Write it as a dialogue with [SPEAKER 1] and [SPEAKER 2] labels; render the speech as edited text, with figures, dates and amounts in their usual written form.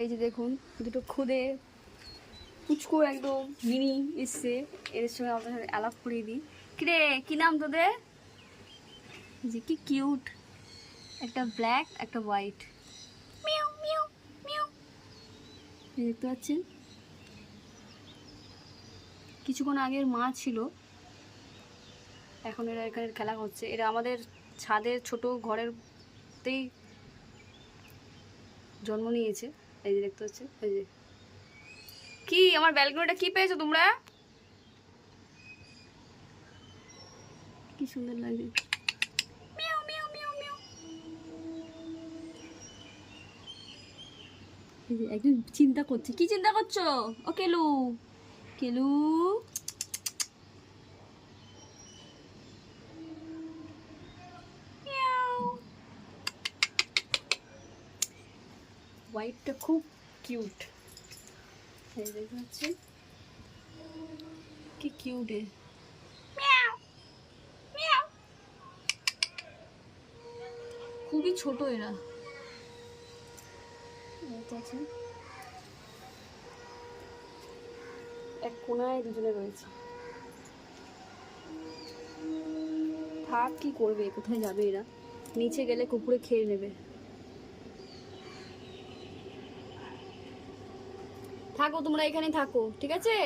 [SPEAKER 1] এই যে দেখুন দুটো খুদে পুচকো একদম মিনি এসছে। এর সঙ্গে আপনার সাথে আলাপ করিয়ে দিই। কিরে কি নাম তোদের? যে কি কিউট, একটা ব্ল্যাক একটা হোয়াইট। Mu mu mu. দেখতে পাচ্ছেন কিছুক্ষণ আগের মা ছিল, এখন এরা এখানে খেলা হচ্ছে। এরা আমাদের ছাদের ছোট ঘরেরতেই জন্ম নিয়েছে। এই যে দেখতে পাচ্ছেন, এই যে কি আমার ব্যালকনিটা কি পেয়েছো তোমরা? কি সুন্দর লাগে। Mu mu mu mu. এই যে একজন চিন্তা করছে। কি চিন্তা করছো? ও কেলু, কেলু হোয়াইটটা খুব কিউট। এই দেখতে পাচ্ছেন কি কিউট। খুবই ছোট এরা। দেখতে পাচ্ছেন এক কোনায় দুজনে রয়েছে। থাক, কি করবে, কোথায় যাবে এরা? নিচে গেলে কুকুরে খেয়ে নেবে। থাকো তোমরা এখানে থাকো, ঠিক আছে?